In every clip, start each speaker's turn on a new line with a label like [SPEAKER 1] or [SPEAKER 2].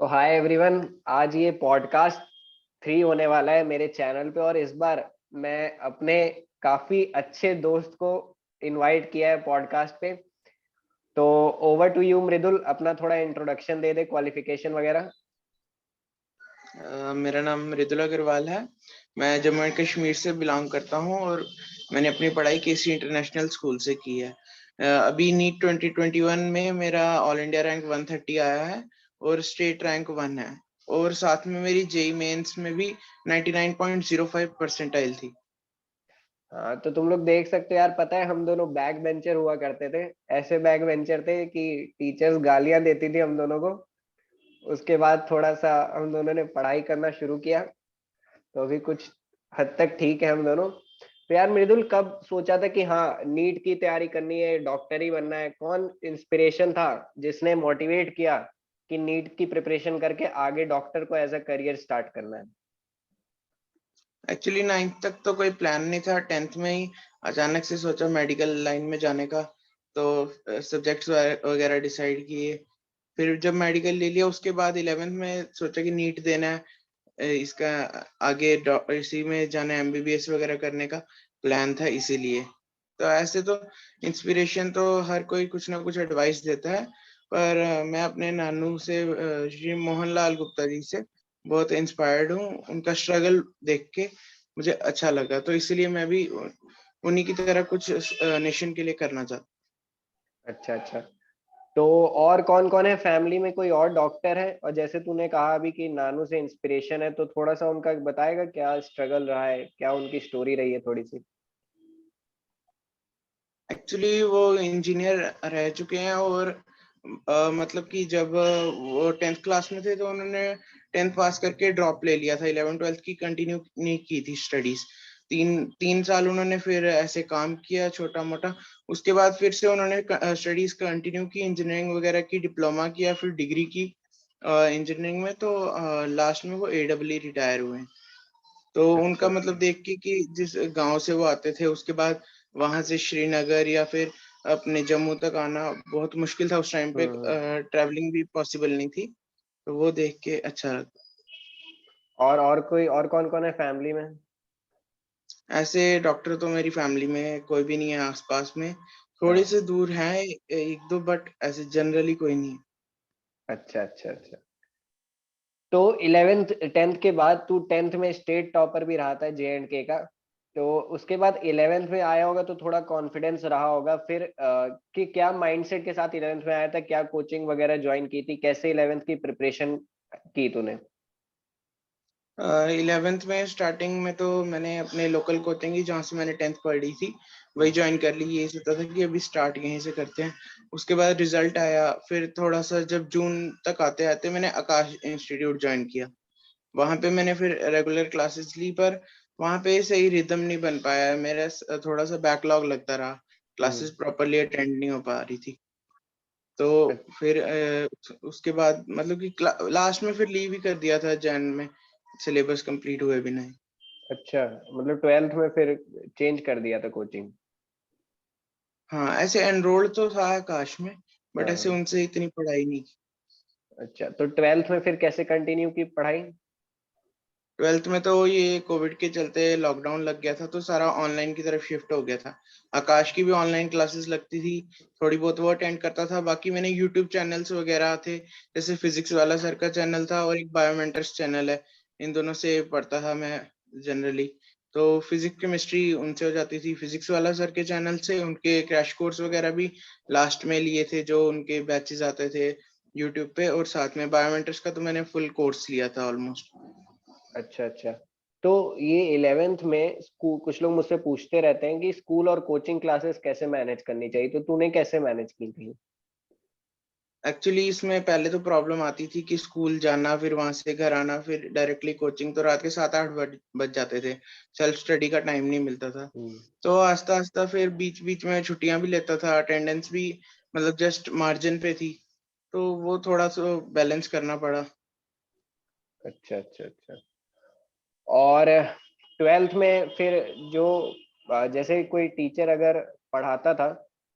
[SPEAKER 1] तो hi everyone. आज ये पॉडकास्ट 3 होने वाला है मेरे चैनल पे, और इस बार मैं अपने काफी अच्छे दोस्त को इनवाइट किया है पॉडकास्ट पे। तो ओवर टू यू मृदुल, अपना थोड़ा इंट्रोडक्शन दे दे, क्वालिफिकेशन वगैरह।
[SPEAKER 2] मेरा नाम मृदुल अग्रवाल है। मैं जम्मू एंड कश्मीर से बिलोंग करता हूँ और मैंने अपनी पढ़ाई केसी इंटरनेशनल स्कूल से की है। अभी नीट 2021 में मेरा ऑल इंडिया रैंक 130 आया है और स्टेट रैंक 1 है। और साथ में मेरी जेई मेंस में भी 99.05 परसेंटाइल थी।
[SPEAKER 1] हाँ, तो तुम लोग देख सकते हो यार, पता है हम दोनों बैक बेंचर हुआ करते थे। ऐसे बैक बेंचर थे कि टीचर्स गालियां देती थी हम दोनों को। उसके बाद थोड़ा सा हम दोनों ने पढ़ाई करना शुरू किया, तो अभी कुछ हद तक ठीक है हम दोनों। तो यार मृदुल, कब सोचा था कि हाँ नीट की तैयारी करनी है, डॉक्टर ही बनना है? कौन इंस्पिरेशन था जिसने मोटिवेट किया कि नीट की प्रिपरेशन करके आगे डॉक्टर को एज अ करियर स्टार्ट करना है?
[SPEAKER 2] एक्चुअली 9th तक तो कोई प्लान नहीं था। 10th में ही अचानक से सोचा मेडिकल लाइन में जाने का। तो सब्जेक्ट्स वगैरह डिसाइड किए। फिर जब मेडिकल ले लिया उसके बाद 11th में सोचा कि नीट देना है। इसका आगे इसी में जाना है, एमबीबीएस वगैरह करने का प्लान था इसीलिए। तो ऐसे तो इंस्पिरेशन तो हर कोई कुछ ना कुछ एडवाइस देता है, पर मैं अपने नानू से श्री मोहनलाल गुप्ता जी से बहुत इंस्पायर्ड हूँ। उनका स्ट्रगल देख के मुझे अच्छा लगा, तो इसलिए मैं भी उन्हीं की तरह कुछ नेशन के लिए करना चाहता।
[SPEAKER 1] अच्छा अच्छा। तो और कौन कौन है फैमिली में? कोई और डॉक्टर है? और जैसे तूने कहा अभी कि नानू से इंस्पिरेशन है, तो थोड़ा सा उनका बताएगा, क्या स्ट्रगल रहा है, क्या उनकी स्टोरी रही है थोड़ी सी?
[SPEAKER 2] एक्चुअली वो इंजीनियर रह चुके हैं और मतलब कि जब वो 10th क्लास में थे तो उन्होंने 10th पास करके ड्रॉप ले लिया था। 11 12th की कंटिन्यू नहीं की थी स्टडीज। तीन तीन साल उन्होंने फिर ऐसे काम किया छोटा मोटा। उसके बाद फिर से उन्होंने स्टडीज कंटिन्यू की, इंजीनियरिंग वगैरह की, डिप्लोमा किया, फिर डिग्री की इंजीनियरिंग में। तो लास्ट में वो एडब्ल्यू रिटायर हुए हैं। तो
[SPEAKER 1] अच्छा
[SPEAKER 2] उनका मतलब
[SPEAKER 1] अच्छा।
[SPEAKER 2] देख के कि जिस गांव से वो आते थे उसके बाद वहां से श्रीनगर या फिर अपने जम्मू तक आना बहुत मुश्किल था उस टाइम पे।
[SPEAKER 1] हम्म।
[SPEAKER 2] ट्रैवलिंग भी पॉसिबल नहीं थी। तो वो देख के अच्छा लगा।
[SPEAKER 1] और कोई और कौन कौन है फैमिली में?
[SPEAKER 2] ऐसे डॉक्टर तो मेरी फैमिली में कोई भी नहीं है आसपास में। थोड़े
[SPEAKER 1] हाँ।
[SPEAKER 2] से दूर हैं एक दो, बट ऐसे जनरली कोई नहीं है।
[SPEAKER 1] अच्छा अच्छा अच्छा। तो 11th 10th के बाद तू 10th में स्टेट टॉपर भी रहा था JNK का। तो उसके बाद 11th में आया होगा तो थोड़ा कॉन्फिडेंस रहा होगा फिर, कि क्या माइंडसेट के साथ 11th में आया था? क्या कोचिंग वगैरह ज्वाइन की थी? कैसे 11th की प्रिपरेशन की तूने?
[SPEAKER 2] 11th में स्टार्टिंग में तो मैंने अपने लोकल कोचिंग ही, जहाँ से मैंने 10th पढ़ी थी, वही
[SPEAKER 1] हम्म।
[SPEAKER 2] ज्वाइन कर ली। यही सोचा था कि अभी स्टार्ट यहीं से करते हैं। उसके बाद रिजल्ट आया, फिर थोड़ा सा जब जून तक आते आते मैंने आकाश इंस्टीट्यूट ज्वाइन किया। वहां पे मैंने फिर रेगुलर क्लासेस ली, पर वहां पे सही रिदम नहीं बन पाया मेरा। थोड़ा सा बैकलॉग लगता रहा,
[SPEAKER 1] हम्म।
[SPEAKER 2] क्लासेस प्रॉपरली अटेंड नहीं हो पा रही थी। तो फिर उसके बाद मतलब कि लास्ट में फिर लीव ही कर दिया था जैन में, सिलेबस कंप्लीट हुए भी नहीं।
[SPEAKER 1] अच्छा, मतलब 12th में फिर चेंज कर दिया था कोचिंग?
[SPEAKER 2] हाँ, ऐसे एनरोल्ड तो था आकाश में, बट
[SPEAKER 1] हाँ
[SPEAKER 2] ऐसे
[SPEAKER 1] हाँ।
[SPEAKER 2] उनसे इतनी पढ़ाई नहीं की।
[SPEAKER 1] अच्छा, तो 12th में फिर कैसे कंटिन्यू की पढ़ाई?
[SPEAKER 2] 12th में तो ये कोविड के चलते लॉकडाउन लग गया था, तो सारा ऑनलाइन की तरफ शिफ्ट हो गया था। आकाश की भी ऑनलाइन क्लासेस लगती थी, थोड़ी बहुत वो अटेंड करता था। बाकी मैंने यूट्यूब चैनल्स वगैरह थे, जैसे फिजिक्स वाला सर का चैनल था और एक बायोमेंटर्स चैनल है, इन दोनों से पढ़ता था मैं जनरली। तो फिजिक्स केमिस्ट्री उनसे हो जाती थी, फिजिक्स वाला सर के चैनल से। उनके क्रैश कोर्स वगैरह भी लास्ट में लिए थे, जो उनके बैचेस आते थे यूट्यूब पे। और साथ में बायोमेंटर्स का तो मैंने फुल कोर्स लिया था ऑलमोस्ट।
[SPEAKER 1] अच्छा अच्छा। तो ये 11th में स्कूल, कुछ लोग मुझसे पूछते रहते हैं कि स्कूल और कोचिंग क्लासेस कैसे मैनेज करनी चाहिए, तो तूने कैसे मैनेज की थी?
[SPEAKER 2] एक्चुअली इसमें पहले तो प्रॉब्लम आती थी कि स्कूल जाना, फिर वहां से घर आना, फिर डायरेक्टली कोचिंग, तो रात के 7 8 बज जाते थे। सेल्फ स्टडी का टाइम नहीं मिलता था।
[SPEAKER 1] हम्म।
[SPEAKER 2] तो आस्ता आस्ता फिर बीच बीच में छुट्टियां भी लेता था, अटेंडेंस भी मतलब जस्ट मार्जिन पे थी। तो वो थोड़ा सा बैलेंस करना पड़ा।
[SPEAKER 1] अच्छा अच्छा अच्छा। और 12th में फिर जो, जैसे कोई टीचर अगर पढ़ाता था,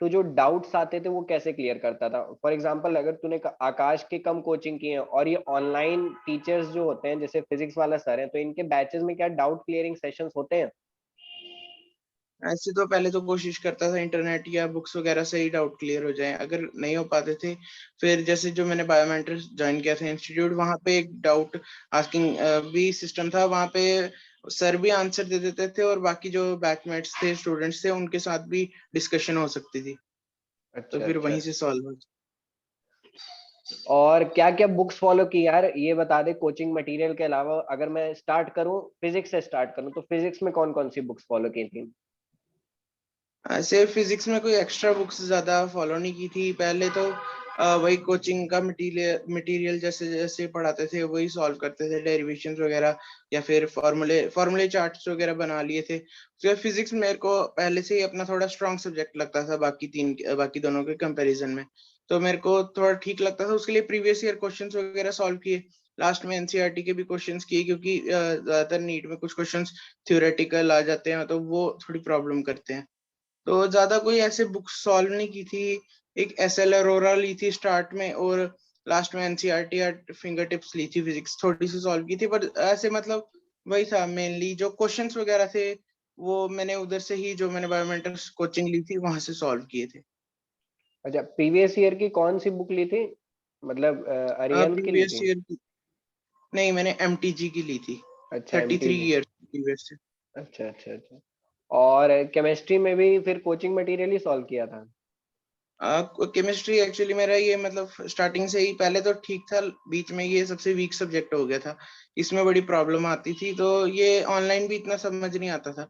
[SPEAKER 1] तो जो डाउट्स आते थे वो कैसे क्लियर करता था? फॉर एग्जांपल अगर तूने आकाश के कम कोचिंग की है और ये ऑनलाइन टीचर्स जो होते हैं जैसे फिजिक्स वाला सर है, तो इनके बैचेस में क्या डाउट क्लियरिंग सेशंस होते हैं?
[SPEAKER 2] ऐसे तो पहले तो कोशिश करता था इंटरनेट या बुक्स वगैरह से ही डाउट क्लियर हो जाए, अगर नहीं हो पाते थे फिर जैसे जो मैंने बायोमेंटर ज्वाइन किया था इंस्टीट्यूट, वहाँ पे एक डाउट आस्किंग भी सिस्टम था, वहाँ पे सर भी आंसर दे देते थे और बाकी जो बैचमेट्स थे स्टूडेंट्स थे उनके साथ भी डिस्कशन हो सकती थी, तो
[SPEAKER 1] अच्छा
[SPEAKER 2] फिर
[SPEAKER 1] अच्छा।
[SPEAKER 2] वहीं से सॉल्व हो।
[SPEAKER 1] और क्या क्या बुक्स फॉलो की यार, ये बता दे कोचिंग मटेरियल के अलावा। अगर मैं स्टार्ट करूं, फिजिक्स से स्टार्ट करूं, तो फिजिक्स में कौन कौन सी बुक्स फॉलो की थी?
[SPEAKER 2] ऐसे फिजिक्स में कोई एक्स्ट्रा बुक्स ज्यादा फॉलो नहीं की थी, पहले तो वही कोचिंग का मटेरियल मटेरियल जैसे जैसे पढ़ाते थे वही सॉल्व करते थे, डेरिवेशंस वगैरह या फिर फॉर्मूले चार्ट्स वगैरह बना लिए थे। तो फिजिक्स मेरे को पहले से ही अपना थोड़ा स्ट्रॉन्ग सब्जेक्ट लगता था बाकी दोनों के कंपैरिजन में, तो मेरे को थोड़ा ठीक लगता था, उसके लिए प्रीवियस ईयर क्वेश्चंस वगैरह सॉल्व किए। लास्ट में एनसीईआरटी के भी क्वेश्चंस किए, क्योंकि ज्यादातर नीट में कुछ क्वेश्चंस थ्योरेटिकल आ जाते हैं तो वो थोड़ी प्रॉब्लम करते हैं, तो ज्यादा कोई ऐसे बुक सॉल्व नहीं की थी। एक एसएल अरोरा ली थी स्टार्ट में, और लास्ट में एनसीईआरटी या फिंगर टिप्स ली थी, फिजिक्स थोड़ी सी सॉल्व की थी, पर ऐसे मतलब वही था, मेनली जो क्वेश्चंस वगैरह थे वो मैंने उधर से ही, जो मैंने बायोमेंटर कोचिंग ली थी वहां से सॉल्व किए थे।
[SPEAKER 1] अच्छा, प्रीवियस ईयर की कौन सी बुक ली थी? मतलब अरिहंत की ली
[SPEAKER 2] प्रीवियस
[SPEAKER 1] थी?
[SPEAKER 2] ईयर की नहीं, मैंने एमटीजी की ली थी,
[SPEAKER 1] अच्छा,
[SPEAKER 2] 33
[SPEAKER 1] एमटीजी।
[SPEAKER 2] ईयर प्रीवियस से।
[SPEAKER 1] अच्छा अच्छा अच्छा। और केमिस्ट्री में भी फिर कोचिंग मटेरियल ही सॉल्व किया था?
[SPEAKER 2] केमिस्ट्री एक्चुअली मेरा ये मतलब स्टार्टिंग से ही पहले तो ठीक था, बीच में ये सबसे वीक सब्जेक्ट हो गया था, इसमें बड़ी प्रॉब्लम आती थी, तो ये ऑनलाइन भी इतना समझ नहीं आता था।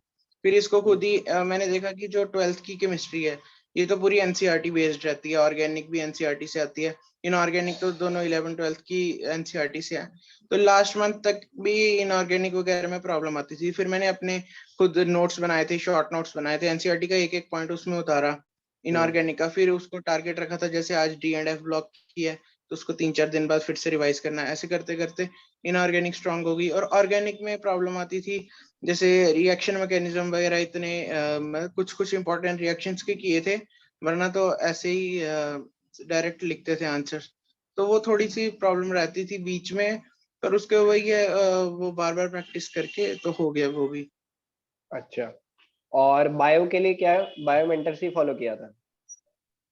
[SPEAKER 2] फिर इसको खुद ही मैंने देखा कि जो 12th की केमिस्ट्री है ये तो पूरी एनसीईआरटी बेस्ड रहती है, ऑर्गेनिक भी एनसीईआरटी से आती है, इनऑर्गेनिक तो दोनों 11 12th की एनसीईआरटी से है। तो लास्ट मंथ तक भी इनऑर्गेनिक वगैरह में प्रॉब्लम आती थी, फिर मैंने अपने खुद नोट्स बनाए थे, शॉर्ट नोट्स बनाए थे, एनसीईआरटी का एक एक पॉइंट उसमें उतारा
[SPEAKER 1] हम्म।
[SPEAKER 2] इनऑर्गेनिक का, फिर उसको टारगेट रखा था जैसे आज डी एंड एफ ब्लॉक की है तो उसको 3 4 दिन बाद फिर से रिवाइज करना है, ऐसे करते करते इनऑर्गेनिक स्ट्रांग होगी। और ऑर्गेनिक में प्रॉब्लम आती थी जैसे रिएक्शन मैकेनिज्म वगैरह इतने कुछ कुछ इंपॉर्टेंट रिएक्शंस के किए थे, वरना तो ऐसे ही डायरेक्ट लिखते थे आंसर, तो वो थोड़ी सी प्रॉब्लम रहती थी बीच में, पर उसके वही है वो बार बार प्रैक्टिस करके तो हो गया वो भी।
[SPEAKER 1] अच्छा। और बायो के लिए क्या है, बायोमेंटर से फॉलो किया था?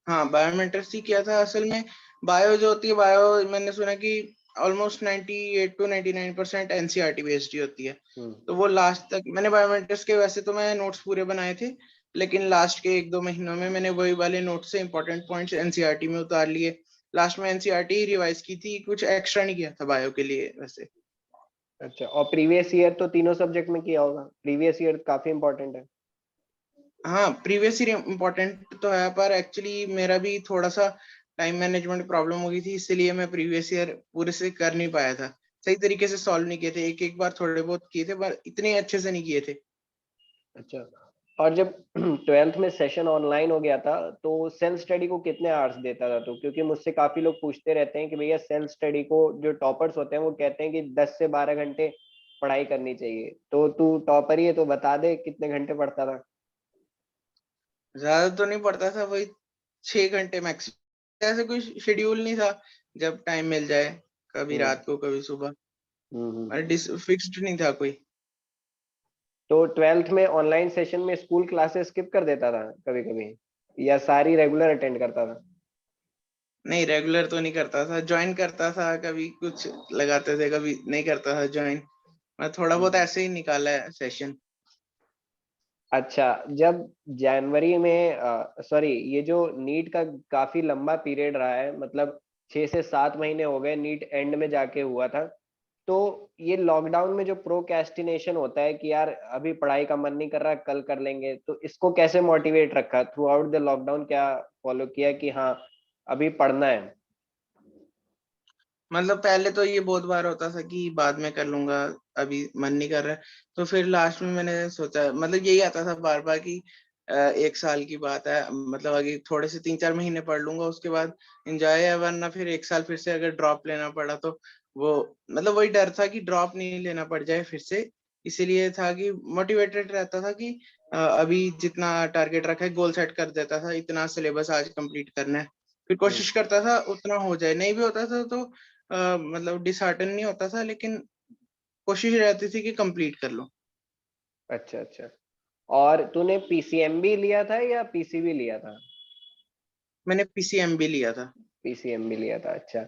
[SPEAKER 2] हाँ, बायोमेट्रिक्स ही किया था असल में। बायो जो होती है, बायो मैंने सुना कि ऑलमोस्ट 98 to 99% एनसीईआरटी बेस्ड ही होती है,
[SPEAKER 1] हम्म।
[SPEAKER 2] तो वो लास्ट तक मैंने बायोमेट्रिक्स के वैसे तो मैं नोट्स पूरे बनाए थे, लेकिन लास्ट के 1 2 महीनों में मैंने वही वाले नोट्स से इंपॉर्टेंट पॉइंट्स एनसीईआरटी में उतार लिए। लास्ट में एनसीईआरटी ही रिवाइज की थी, कुछ एक्स्ट्रा नहीं किया था बायो के लिए वैसे।
[SPEAKER 1] अच्छा, और प्रीवियस ईयर तो तीनों सब्जेक्ट में किया होगा, प्रीवियस ईयर काफी इंपॉर्टेंट है।
[SPEAKER 2] हाँ, प्रीवियस ईयर इम्पोर्टेंट तो है, पर एक्चुअली मेरा भी थोड़ा सा टाइम मैनेजमेंट प्रॉब्लम हो गई थी, इसलिए मैं प्रीवियस ईयर पूरे से कर नहीं पाया था, सही तरीके से सॉल्व नहीं किए थे, एक एक बार थोड़े बहुत किए थे पर इतने अच्छे से नहीं किए थे।
[SPEAKER 1] अच्छा। और जब ट्वेल्थ में सेशन ऑनलाइन हो गया था, तो सेल्फ स्टडी को कितने आवर्स देता था तू? क्योंकि मुझसे काफी लोग पूछते रहते हैं कि भैया सेल्फ स्टडी को, जो टॉपर्स होते हैं वो कहते हैं कि 10 से 12 घंटे पढ़ाई करनी चाहिए, तो तू टॉपर ही है तो बता दे कितने घंटे पढ़ता था?
[SPEAKER 2] ज्यादा तो नहीं पढ़ता था, वही 6 घंटे मैक्सिमम, ऐसे कोई शेड्यूल नहीं था, जब टाइम मिल जाए, कभी
[SPEAKER 1] हम्म
[SPEAKER 2] रात को कभी सुबह,
[SPEAKER 1] हम्म।
[SPEAKER 2] फिक्स्ड नहीं था कोई।
[SPEAKER 1] तो ट्वेल्थ में ऑनलाइन सेशन में स्कूल क्लासेस स्किप कर देता था कभी कभी, या सारी रेगुलर अटेंड करता था?
[SPEAKER 2] नहीं, रेगुलर तो नहीं करता था, ज्वाइन करता था, कभी कुछ लगाते थे, कभी नहीं करता था ज्वाइन, मैं थोड़ा बहुत
[SPEAKER 1] हम्म।
[SPEAKER 2] ऐसे ही निकाला है सेशन।
[SPEAKER 1] अच्छा, जब जनवरी में, सॉरी, ये जो नीट का काफी लंबा पीरियड रहा है, मतलब 6 से 7 महीने हो गए, नीट एंड में जाके हुआ था, तो ये लॉकडाउन में जो प्रोक्रेस्टिनेशन होता है कि यार अभी पढ़ाई का मन नहीं कर रहा, कल कर लेंगे, तो इसको कैसे मोटिवेट रखा थ्रू आउट द लॉकडाउन? क्या फॉलो किया कि हाँ अभी पढ़ना है?
[SPEAKER 2] मतलब पहले तो ये बहुत बार होता था कि बाद में कर लूंगा, अभी मन नहीं कर रहा है, तो फिर लास्ट में मैंने सोचा, मतलब यही आता था बार बार कि 1 साल की बात है, मतलब आगे थोड़े से 3 4 महीने पढ़ लूंगा, उसके बाद एंजॉय है, वरना फिर 1 साल फिर से अगर ड्रॉप लेना पड़ा तो वो, मतलब वही डर था कि ड्रॉप नहीं लेना पड़ जाए फिर से, इसीलिए था कि मोटिवेटेड रहता था कि अभी जितना टारगेट रखा है गोल सेट कर देता था, इतना सिलेबस आज कंप्लीट करना है, फिर कोशिश करता था उतना हो जाए, नहीं भी होता था तो मतलब डिसहार्टन नहीं होता था, लेकिन कोशिश रहती थी कि कंप्लीट कर लो।
[SPEAKER 1] अच्छा अच्छा। और तूने पीसीएमबी लिया था या पीसीबी लिया था?
[SPEAKER 2] मैंने पीसीएमबी लिया था।
[SPEAKER 1] पीसीएमबी लिया था, अच्छा।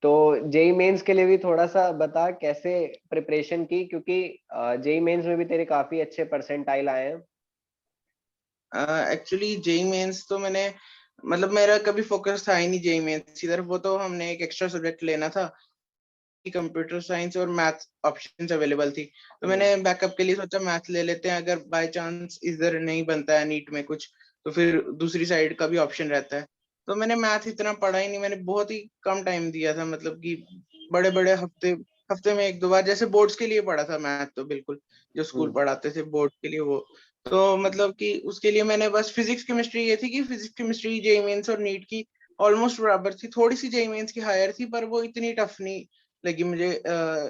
[SPEAKER 1] तो जेई मेंस के लिए भी थोड़ा सा बता कैसे प्रिपरेशन की, क्योंकि जेई मेंस में भी तेरे काफी अच्छे परसेंटाइल आए हैं।
[SPEAKER 2] एक्चुअली जेई मेंस तो मैंने मतलब मेरा कभी फोकस था ही नहीं जेई मेंस इधर, वो तो हमने एक एक्स्ट्रा सब्जेक्ट लेना था कि कंप्यूटर साइंस और मैथ ऑप्शंस अवेलेबल थी, तो मैंने बैकअप के लिए सोचा मैथ ले लेते हैं, अगर बाय चांस इधर नहीं बनता है नीट में कुछ, तो फिर दूसरी साइड का भी ऑप्शन रहता है। तो मैंने मैथ इतना पढ़ा ही नहीं, मैंने बहुत ही कम टाइम दिया था, मतलब कि बड़े बड़े हफ्ते हफ्ते में एक दो बार, जैसे बोर्ड्स के लिए पढ़ा था मैथ तो बिल्कुल, जो स्कूल पढ़ाते थे बोर्ड के लिए वो। तो मतलब कि उसके लिए मैंने बस फिजिक्स केमिस्ट्री, ये थी कि फिजिक्स केमिस्ट्री जेईई मेंस और नीट की ऑलमोस्ट बराबर थी, थोड़ी सी जेईई मेंस की हायर थी, पर वो इतनी टफ नहीं लगी मुझे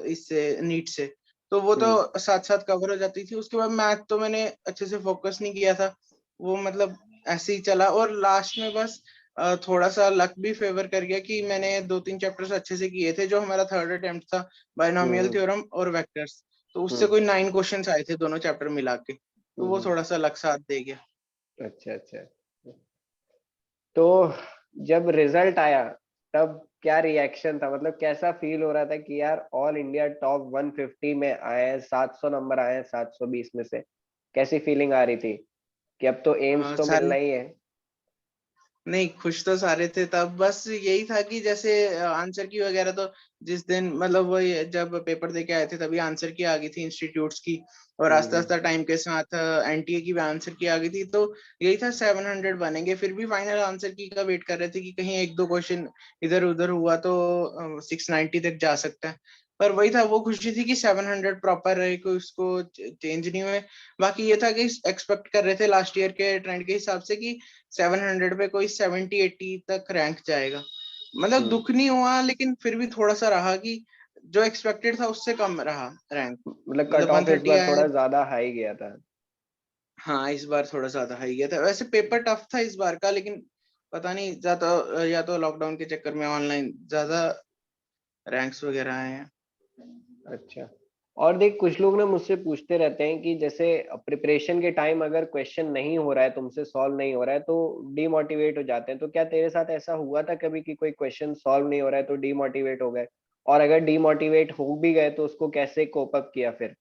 [SPEAKER 2] इससे नीट से, तो वो तो साथ साथ कवर हो जाती थी। उसके बाद मैथ तो मैंने अच्छे से फोकस नहीं किया था, वो मतलब ऐसे ही चला, और लास्ट में बस थोड़ा सा लक भी फेवर कर गया कि मैंने 2-3 चैप्टर्स अच्छे से किए थे, जो हमारा थर्ड अटेम्प्ट था, बायनोमियल
[SPEAKER 1] हम्म
[SPEAKER 2] थ्योरम और वेक्टर्स, तो उससे
[SPEAKER 1] हम्म
[SPEAKER 2] कोई 9 क्वेश्चंस आए थे दोनों चैप्टर मिला के, तो वो
[SPEAKER 1] हम्म।
[SPEAKER 2] थोड़ा सा लक साथ दे गया।
[SPEAKER 1] अच्छा अच्छा। तो जब रिजल्ट आया तब क्या रिएक्शन था, मतलब कैसा फील हो रहा था कि यार ऑल इंडिया टॉप 150 में आए हैं, 700 नंबर आए हैं 720 में से? कैसी फीलिंग आ रही थी कि अब तो एम्स तो
[SPEAKER 2] सारे
[SPEAKER 1] मिलना ही है?
[SPEAKER 2] नहीं, खुश तो सारे थे तब, बस यही था कि जैसे आंसर की वगैरह तो जिस दिन मतलब वो जब पेपर दे के आए थे तभी आंसर की आ गई थी इंस्टीट्यूट्स की, और आस्ता
[SPEAKER 1] हम्म
[SPEAKER 2] आस्ता टाइम के साथ एनटीए की भी आंसर की आ गई थी, तो यही था 700 बनेंगे, फिर भी फाइनल आंसर की का वेट कर रहे थे कि कहीं एक दो क्वेश्चन इधर उधर हुआ तो 690 तक जा सकता है, पर वही था, वो खुशी थी कि 700 प्रॉपर रहे, कोई उसको चेंज नहीं हुए। बाकी ये था कि एक्सपेक्ट कर रहे थे लास्ट ईयर के ट्रेंड के हिसाब से कि 700 पे कोई 70-80 तक रैंक जाएगा, मतलब
[SPEAKER 1] हम्म।
[SPEAKER 2] दुख नहीं हुआ, लेकिन फिर भी थोड़ा सा रहा कि जो एक्सपेक्टेड था उससे कम रहा रैंक,
[SPEAKER 1] मतलब कट
[SPEAKER 2] मतलब
[SPEAKER 1] ऑफ इस
[SPEAKER 2] 130
[SPEAKER 1] बार
[SPEAKER 2] आया।
[SPEAKER 1] थोड़ा ज्यादा हाई गया था?
[SPEAKER 2] हाँ, इस बार थोड़ा ज्यादा हाई गया था, वैसे पेपर टफ था इस बार का, लेकिन पता नहीं ज्यादा या तो लॉकडाउन के चक्कर में ऑनलाइन ज्यादा रैंक्स वगैरह आए हैं।
[SPEAKER 1] अच्छा। और देख, कुछ लोग ना मुझसे पूछते रहते हैं कि जैसे प्रिपरेशन के टाइम अगर क्वेश्चन नहीं हो रहा है, तुमसे सॉल्व नहीं हो रहा है, तो डीमोटिवेट हो जाते हैं। तो क्या तेरे साथ ऐसा हुआ था कभी कि कोई क्वेश्चन सॉल्व नहीं हो रहा है तो डीमोटिवेट हो गए? और अगर डीमोटिवेट हो भी गए तो उसको कैसे कोप अप किया फिर?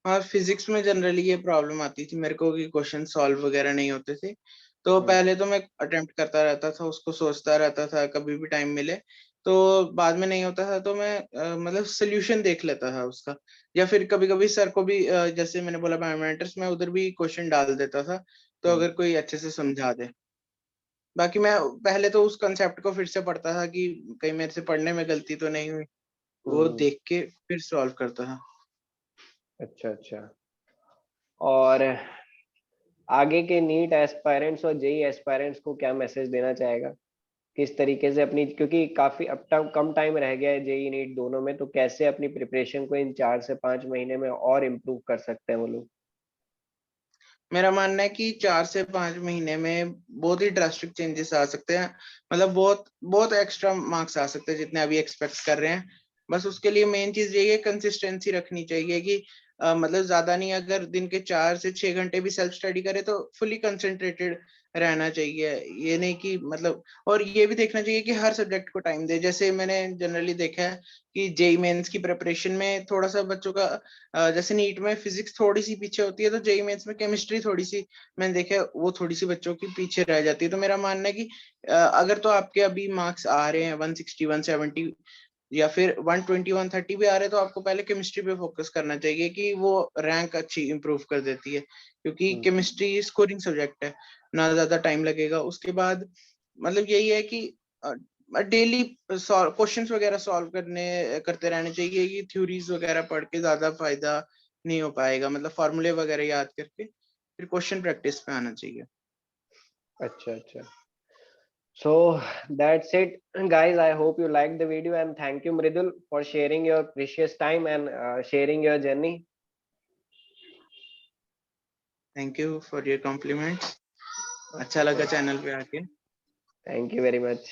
[SPEAKER 2] हाँ, फिजिक्स में जनरली ये प्रॉब्लम आती थी मेरे को कि क्वेश्चन सॉल्व वगैरह नहीं होते थे, तो
[SPEAKER 1] हम्म
[SPEAKER 2] पहले तो मैं अटेम्प्ट करता रहता था, उसको सोचता रहता था कभी भी टाइम मिले, तो बाद में नहीं होता था तो मैं मतलब सोल्यूशन देख लेता था उसका, या फिर कभी कभी सर को भी जैसे मैंने बोला बायोमेट्रिक्स में उधर भी क्वेश्चन डाल देता था, तो
[SPEAKER 1] हम्म
[SPEAKER 2] अगर कोई अच्छे से समझा दे। बाकी मैं पहले तो उस कंसेप्ट को फिर से पढ़ता था कि कहीं मेरे से पढ़ने में गलती तो नहीं हुई, वो
[SPEAKER 1] हम्म।
[SPEAKER 2] देख के फिर सॉल्व करता था।
[SPEAKER 1] अच्छा अच्छा। और आगे के नीट एस्पायरेंट्स और जेई एस्पायरेंट्स को क्या मैसेज देना चाहेगा? किस तरीके से अपनी, क्योंकि काफी अब तक कम टाइम रह गया है जेई नीट दोनों में, तो कैसे अपनी प्रिपरेशन को इन 4 से 5 महीने में और इम्प्रूव कर सकते हैं वो लोग?
[SPEAKER 2] मेरा मानना है कि 4 से 5 महीने में बहुत ही ड्रास्टिक चेंजेस आ सकते हैं, मतलब बहुत बहुत एक्स्ट्रा मार्क्स आ सकते हैं जितने अभी एक्सपेक्ट कर रहे हैं। बस उसके लिए मेन चीज यही है, कंसिस्टेंसी रखनी चाहिए कि मतलब ज्यादा नहीं, अगर दिन के 4 से 6 घंटे भी सेल्फ स्टडी करे तो फुली कंसंट्रेटेड रहना चाहिए, ये नहीं कि मतलब, और ये भी देखना चाहिए कि हर सब्जेक्ट को टाइम दे, जैसे मैंने जनरली देखा है कि जेई मेंस की प्रिपरेशन में थोड़ा सा बच्चों का जैसे नीट में फिजिक्स थोड़ी सी पीछे होती है, तो जेईई मेंस में केमिस्ट्री थोड़ी सी मैंने देखा है वो थोड़ी सी बच्चों की पीछे रह जाती है, तो मेरा मानना है कि अगर तो आपके अभी मार्क्स आ रहे हैं 160 170 या फिर 120 130 भी आ रहे हैं, तो आपको पहले केमिस्ट्री पे फोकस करना चाहिए कि वो रैंक अच्छी इंप्रूव कर देती है, क्योंकि
[SPEAKER 1] हम्म
[SPEAKER 2] केमिस्ट्री स्कोरिंग सब्जेक्ट है, ना ज्यादा टाइम लगेगा। उसके बाद मतलब यही है कि डेली क्वेश्चंस वगैरह सॉल्व करते रहने चाहिए, कि थ्योरीज वगैरह पढ़ के ज्यादा फायदा नहीं हो पाएगा, मतलब फॉर्मूले वगैरह याद करके फिर क्वेश्चन प्रैक्टिस पे आना चाहिए।
[SPEAKER 1] अच्छा अच्छा। So that's it, guys. I hope you liked the video, and thank you, Mridul, for sharing your precious time and sharing your journey.
[SPEAKER 2] Thank you for your compliments. अच्छा लगा चैनल पे आके।
[SPEAKER 1] Thank you very much.